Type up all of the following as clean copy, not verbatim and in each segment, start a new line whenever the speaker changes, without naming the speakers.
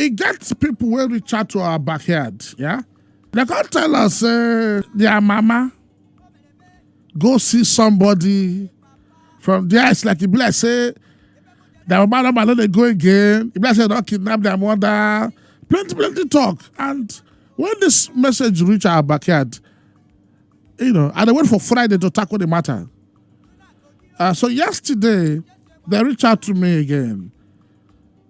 it gets people who reach out to our backyard, yeah? They can't tell us their mama go see somebody from there. It's like, it be like, say, their mother, they go again. It be like, say, don't kidnap their mother. Plenty talk. And when this message reach our backyard, and they wait for Friday to tackle the matter. So yesterday, they reached out to me again.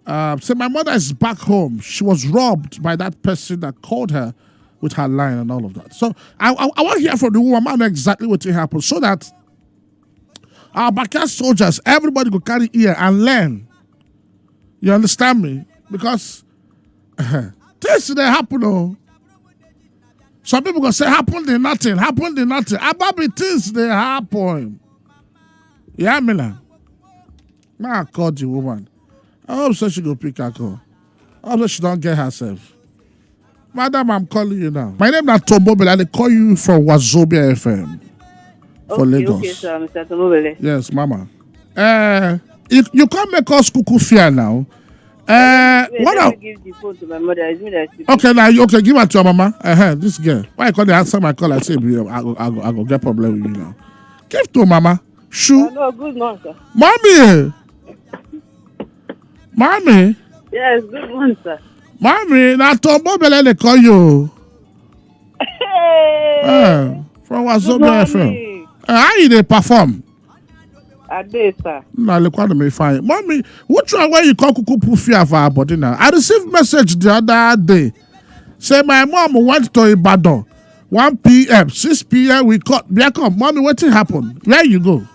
Say my mother is back home. She was robbed by that person that called her with her line and all of that. So I want to hear from the woman. I know exactly what happened, so that our backyard soldiers, everybody go carry ear and learn. You understand me? Because things they happen. Oh, some people go say happen to nothing. About the things they happen. Yeah, Mila. I called the woman. I hope so she go pick her call. I hope so she don't get herself. Madam, I'm calling you now. My name is Tombobele. I call you from Wazobia FM for Lagos.
Okay, sir, Mr. Tombobele.
Yes, Mama. You can't make us cuckoo fear now.
Let me give the phone to my mother. It's me that speaking.
Okay, now give it to your mama. This girl. Why you can't answer my call? I say, I go get problem with you now. Give to mama. Shoo.
No, good morning, sir.
Mommy.
Yes, good morning, sir.
Mommy, now Tombobele they call you.
Hey.
From Wazobia FM. How you they perform?
I did, sir.
No, look what me fine. Mommy, which one where you call cuckoo put fear for our body now? I received message the other day. Say my mom went to Ibadan. 1 p.m., 6 p.m. we caught. Come, mommy, what happened? Where you go?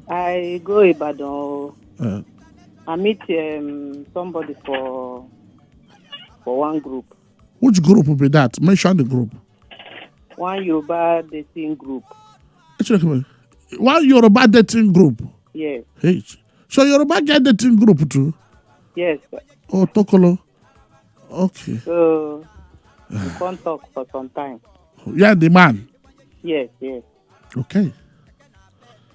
I go Ibadan. I meet somebody for one group.
Which group will be that? Mention the group.
One Yoruba dating group.
One Yoruba dating group?
Yes.
Hey. So Yoruba get dating group too?
Yes, sir.
Oh, Tokolo. Okay.
So, we can't talk for some time.
Yeah, the man?
Yes.
Okay.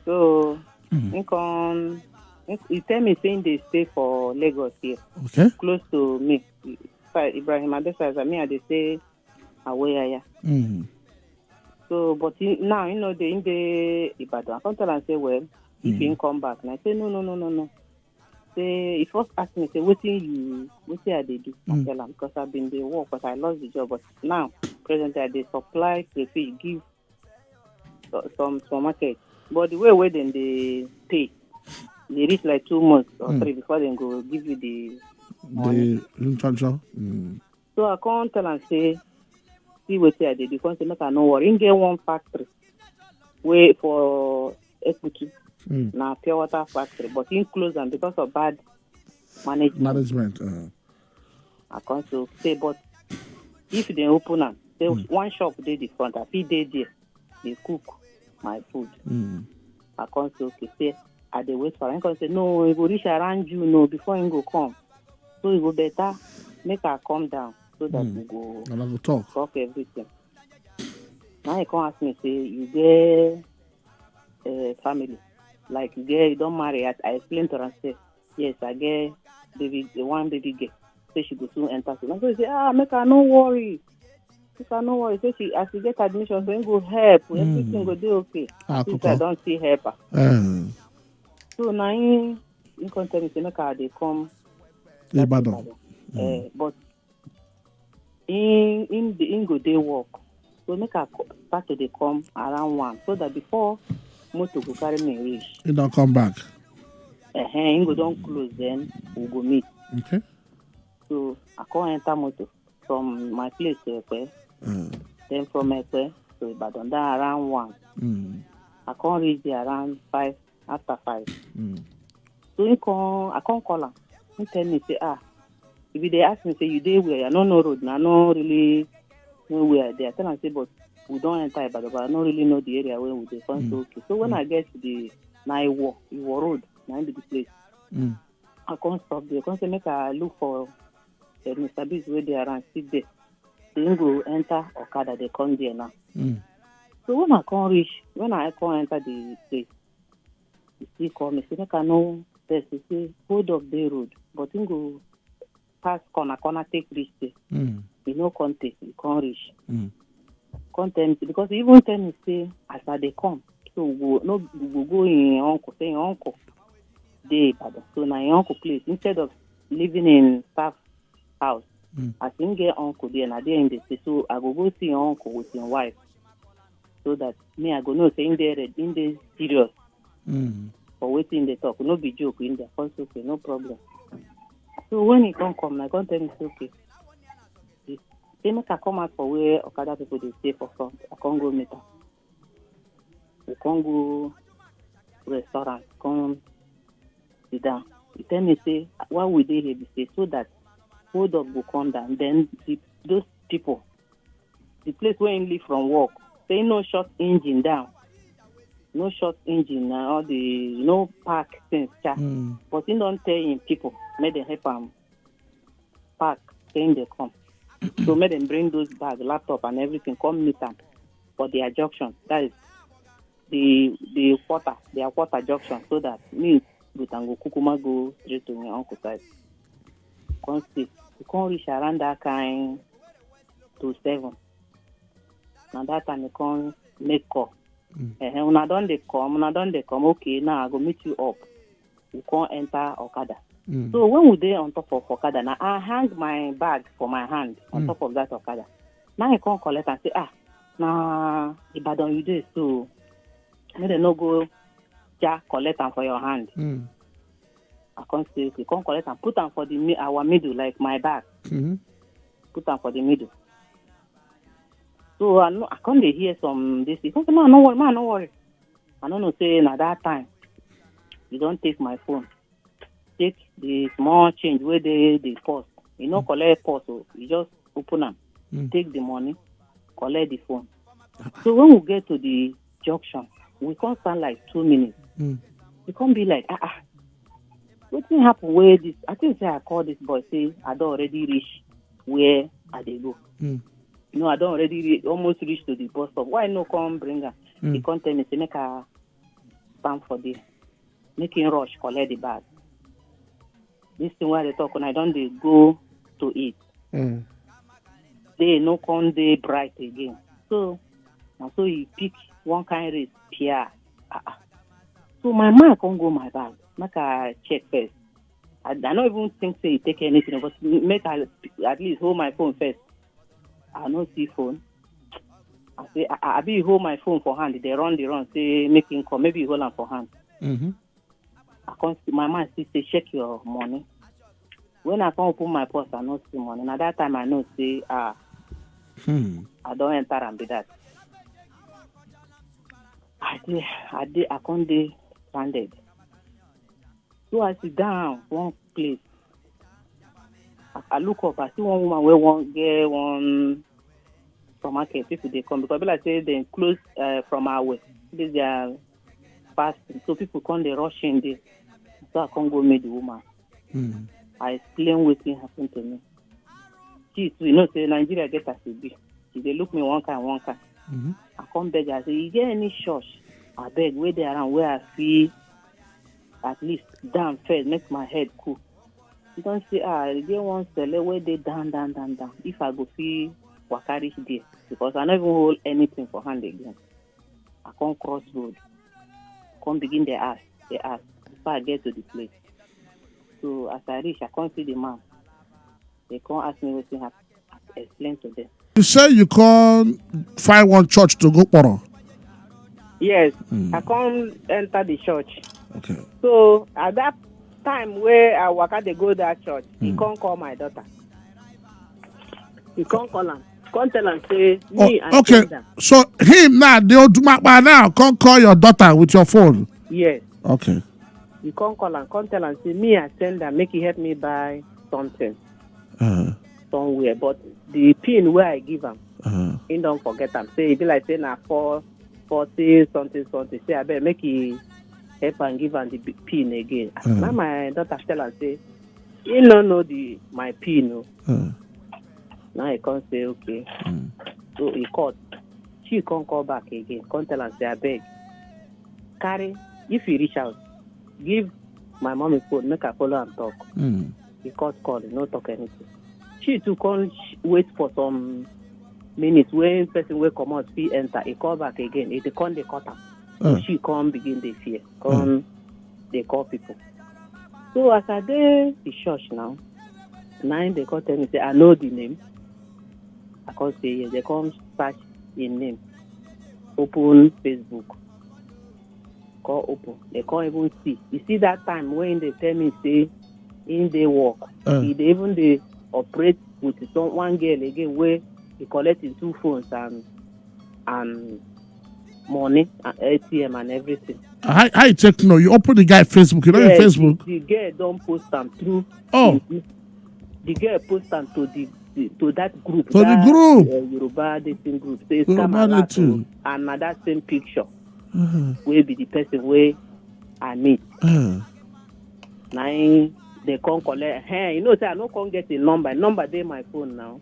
So, he tell me saying they stay for Lagos here.
Okay.
Close to me. Ibrahim Adesa, they say away. So, but now, they in the Ibadan. I come tell and say, well, if you come back. And I say, no. Say, he first asked me, say, what I they do? I tell him, because I've been there work, but I lost the job. But now, presently, they supply crayfish, give some market. But the way then they pay, they reach like 2 months or 3 before they go give you the money. So I can't tell and say, see what I did. Because they make no worry. In get one factory, wait for equity. Now pure water factory, but in close and because of bad management. I can't say, but if they open up, say one shop they the front, I feed they there, they cook my food. I can't say okay, say I they wait for. I can't say no, it will reach around you no before it go come. So it go better make her come down so that we go
and I go talk
everything. Now he come ask me say you get family. Like, you don't marry. I explained to her, say, yes, I get one baby girl. So she go soon enter. So I say, make her no worry. So she, as she get admission, so go help. Everything go do okay. Since I don't see help. So now, you can tell me, say, make her they come.
Ibadan.
But in go day work. So make her start to come around 1. So that before motor go carry me reach.
You don't come back.
Go don't close, then we go meet.
Okay.
So I can't enter motor from my place to Ekwe. Then from Ekwe to Ibadan, then around 1. I can't reach there around 5, after 5. So I can't call her. He tell me, say, if they ask me, say, you there where? I don't know road, I don't really know where they are. I tell them, say, but we don't enter Ibadan, but I don't really know the area where we dey come. So okay. So when I get to the Iwo Road, na the place, I can't stop there. I can't say make I look for Mr. Biz where they around sit there. Then go enter Okada, they come there now. So when I can't reach, when I can't enter the place, he still call me, say make I know this. He say hold up the road, but he go pass corner take reach there. You know, can't take, you can't reach. Can't tell me, because he even tell me, say, as they come, so we go in your uncle, say your uncle, they, so now your uncle place, instead of living in staff house, I think get uncle there, and they in the say, so I go see your uncle with your wife, so that me, I go know, say, in there serious, for waiting the talk, no be joke in there, also okay, no problem. So when he come, I can't tell me, okay. They make I come out for where Okada people they stay for front. I can't go meet them. We can't go restaurant, come sit down. He tell me, say, why we dey here? Say, so that hold up will come down. Then those people, the place where he leave from work, they no short engine down. No short engine, all the no park things. But he don't tell him people, make them help him park, then they come. So make them bring those bags, laptop and everything, come meet them for their junction. That is their quarter junction, so that me we can go Kukuma go straight to my uncle's side. Can't see. You can't reach around that kind to 7. Now that time you can't make call. When I done they come, okay, now I go meet you up. You can't enter Okada. So when we dey on top of Okada, now I hang my bag for my hand on top of that Okada. Now I can't collect and say, nah, Ibadan you dey, so maybe no go collect them for your hand. I can't say, okay, can't collect and put them for our middle, like my bag. Put them for the middle. So I can't hear some this. You can't say, man, no worry. I don't know, say, at that time, you don't take my phone. Take the small change where they post. You know, collect post, so you just open them, take the money, collect the phone. So when we get to the junction, we can't stand like 2 minutes. We can't be like, what thing happen where this? I think say I call this boy, say I don't already reach where I they go. No, I don't already almost reach to the bus stop. Why no come bring her? He can't tell me, say make her stand for this, make him rush, collect the bag. This thing where they talk, when I don't they go to eat. They no come they bright again. So he pick one kind of Pierre. So my man can't go my bag. Make I check first. I don't even think say he take anything, but make I at least hold my phone first. I no see phone. I say I be hold my phone for hand. They run, say make him come. Maybe hold him for hand. I can't see, my man still say check your money. When I come open my purse, I not see money. Now that time I know say I don't enter and be that. I can't be stranded. So I sit down one place. I look up, I see one woman where one get one supermarket. People they come because like say they close from our way. They are fasting, so people come they rush in there. So I can't go meet the woman. I explain what thing happened to me. She too, you know, say Nigeria get as it be. They look me one kind. I come beg, I say, you get any church? I beg, where they around where I feel at least down first, make my head cool. You don't say, they one cell where they down. If I go see Wakarish there, because I never hold anything for hand again. I come cross road. Come begin they ask before I get to the place. So as I reach, I can't see the man. They can't ask me what they have. I explain to them.
You say you can't find one church to go for?
Yes, I can't enter the church.
Okay.
So at that time where I walk out, they go to that church, he can't call my daughter. He can't call her. Can't tell and say, me and
okay.
Sender.
So him now, by now, can't call your daughter with your phone?
Yes.
Okay.
You can't call and can't tell and say, me and Sender, make you help me buy something somewhere. But the pin where I give him, he don't forget him. Say, he be like, say, now 440 something. Say, I better make you help and give him the pin again. Now my daughter tell and say, he don't know my pin. Now he can't say, okay. So he called. She can't call back again. Can't tell and say, I beg. Carry, if you reach out, give my mommy phone, make her follow and talk. He call, he no talk anything. She too can't wait for some minutes when person will come out, see enter, he call back again. He can't they cut her. So she can't begin the fear. They call people. So as I dey the church now they call tell me say I know the name. I can't say yes. They come search in name. Open Facebook. Call open. They can't even see. You see that time when they tell me say in they work. They even they operate with one girl again where he collected 2 phones and money and ATM and everything.
How you check no? You open the guy Facebook. You know in Facebook.
The girl don't post them through. The girl post them to that group.
To the group.
Yoruba dating group. So it's come and that same picture will be the person where I meet. Now they can't collect. Hey, you know, say I no can't get a number. Number they my phone now.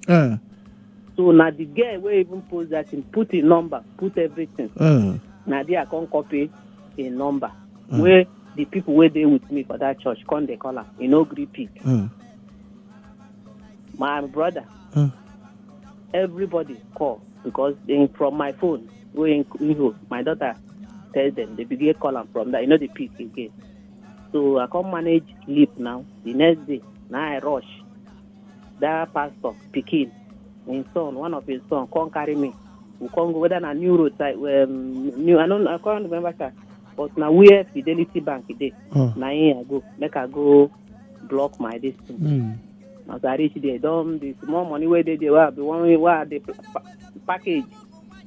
So now the girl will even post that and put a number, put everything. Now they I can't copy a number where the people were there with me for that church can't they call her. You know, grip it. My brother, everybody call because from my phone, my daughter tells them they begin calling from that. You know, they pick again. So I can't manage sleep now. The next day, now I rush. That pastor, Pekin, his son, one of his sons, can't carry me. We can't go whether a new roadside, I can't remember that. But now where Fidelity Bank today. Now here I go. Make I go block my distance. As I reach there, the small money where they were, the one where the package.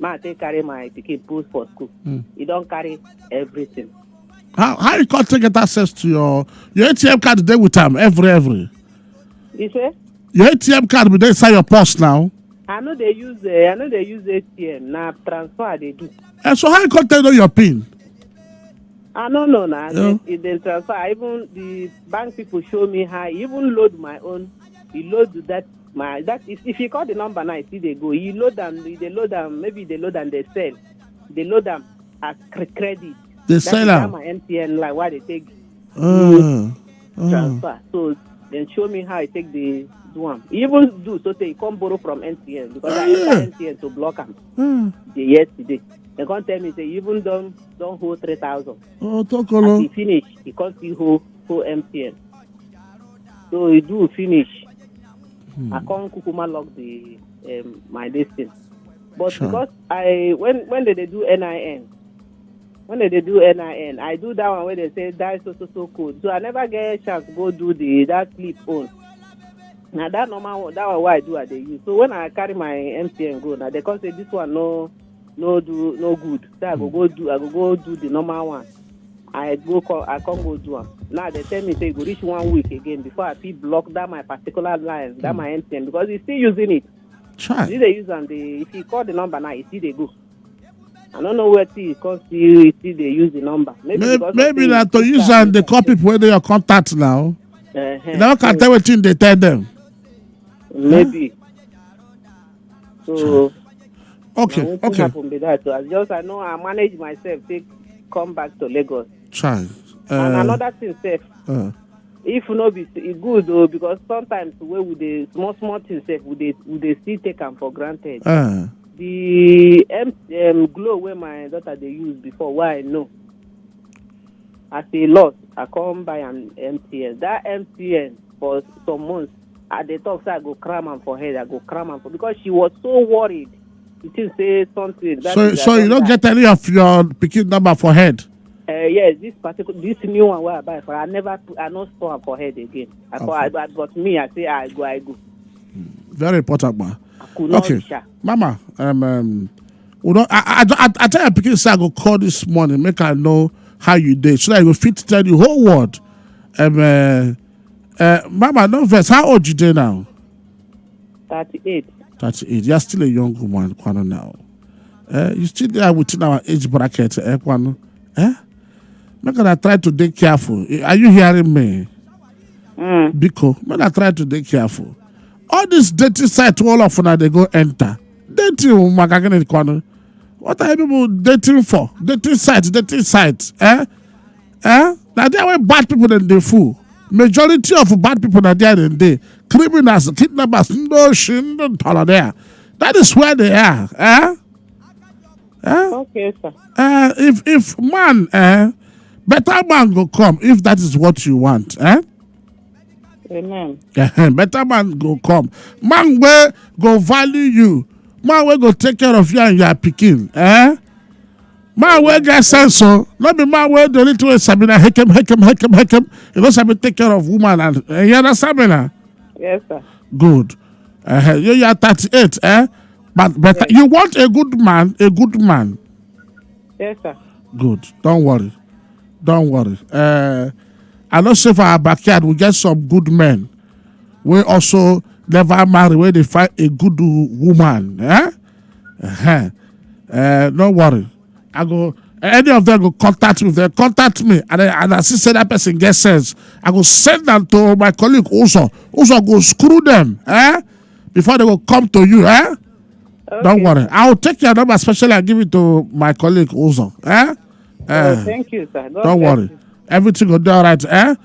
Man, take carry my ticket post for school. You don't carry everything.
How you can't get access to your ATM card there with them every?
You say?
Your ATM card will inside your purse now.
I know they use ATM now. Transfer they do.
And so how you can't tell your PIN?
I don't know now. They transfer. Even the bank people show me how. Even load my own. You load that if you call the number now, see they go. You load them. They load them. Maybe they load and they sell. They load them as credit.
They sell them.
My MTN like why they take transfer. So then show me how I take the one. Even do so they come borrow from MTN because I enter MTN to block them. Yesterday they can't tell me say even don't hold 3,000. As he finish, he can't see hold MTN. So he do finish. I can't kukuma lock the my distance. But because when they do NIN. When they do NIN, I do that one where they say that so code. So I never get a chance to go do that flip phone. Now that normal one, that one what I do they use. So when I carry my MTN go, now they can't say this one no good. So I go do the normal one. I can't go do them. Now they tell me say go reach 1 week again before I feel block that my particular line, that my MTN because he's still using it.
Try.
They use and if you call the number now, you see they go. I don't know where see they use the number.
Maybe that to use and they call people where they are contact now. Now can tell what they tell them.
Maybe. So
okay.
Happen with that. So I know I manage myself. Take come back to Lagos.
Try.
And another thing, safe. If no be good though, because sometimes where would the small things safe would they still take them for granted. The glow where my daughter they used before, why I know. As a loss, I come buy an MTN. That MTN for some months at the talk, so I go cram am for head. I go cram am for because she was so worried. She didn't say something.
So you don't get any of your picking number for head.
Yes, this new one where I buy for I not store for head again. But me, I say I go.
Very important, man. Okay, Mama. I tell you, picking say I go call this morning, make I know how you did, so that I go fit to tell the whole world. Mama, no verse. How old you dey now?
38.
38. You're still a young woman, Kwano now. You still there within our age bracket, Kwano? Make I try to be careful. Are you hearing me? Because make I try to be careful. All this dating site, all of them, they go enter. Dating, Kwano. What are people dating for? Dating sites. Now they are bad people than they fool. majority of bad people are there in day. Criminals, kidnappers, no shin, there. That is where they are.
Okay, sir.
If man, better man go come if that is what you want.
Amen.
Better man go come. Man will go value you. Man will go take care of you and your picking. Man will get sense so. Not be man will do little Sabina hekem. You know Sabina take care of woman and you understand me now?
Yes, sir.
Good. You are 38, But better. Yes. You want a good man.
Yes, sir.
Good. Don't worry. I know say for our backyard we get some good men. We also never marry where they find a good woman. Don't worry. I go any of them go contact me. If they contact me and I see say that person get sense, I go send them to my colleague also. Also go screw them, before they will come to you, Okay. Don't worry. I will take your number, especially I give it to my colleague also,
thank you, sir.
Don't worry. You. Everything will be all right,
thank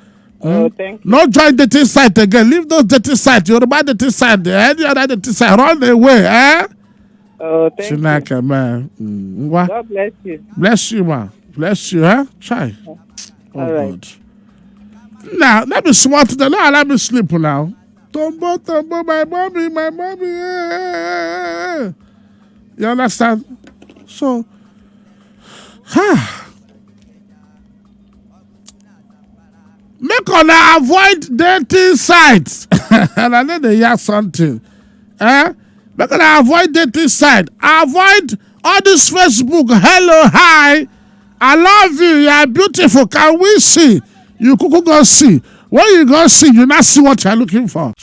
you.
No join dating site again. Leave those dating sites. You're about dating site. Any other dating site, run away,
Thank
Chinaka,
you.
Man.
God bless you.
Bless you, man. Bless you, Try.
All right.
God. Now, let me smart the now. Let me sleep now. Tombo, my mommy. You understand? So, make una avoid dating sites. And I know they hear something. Make una avoid dating site. Avoid all this Facebook. Hello, hi. I love you. You are beautiful. Can we see? You could go see. When you go see, you not see what you're looking for.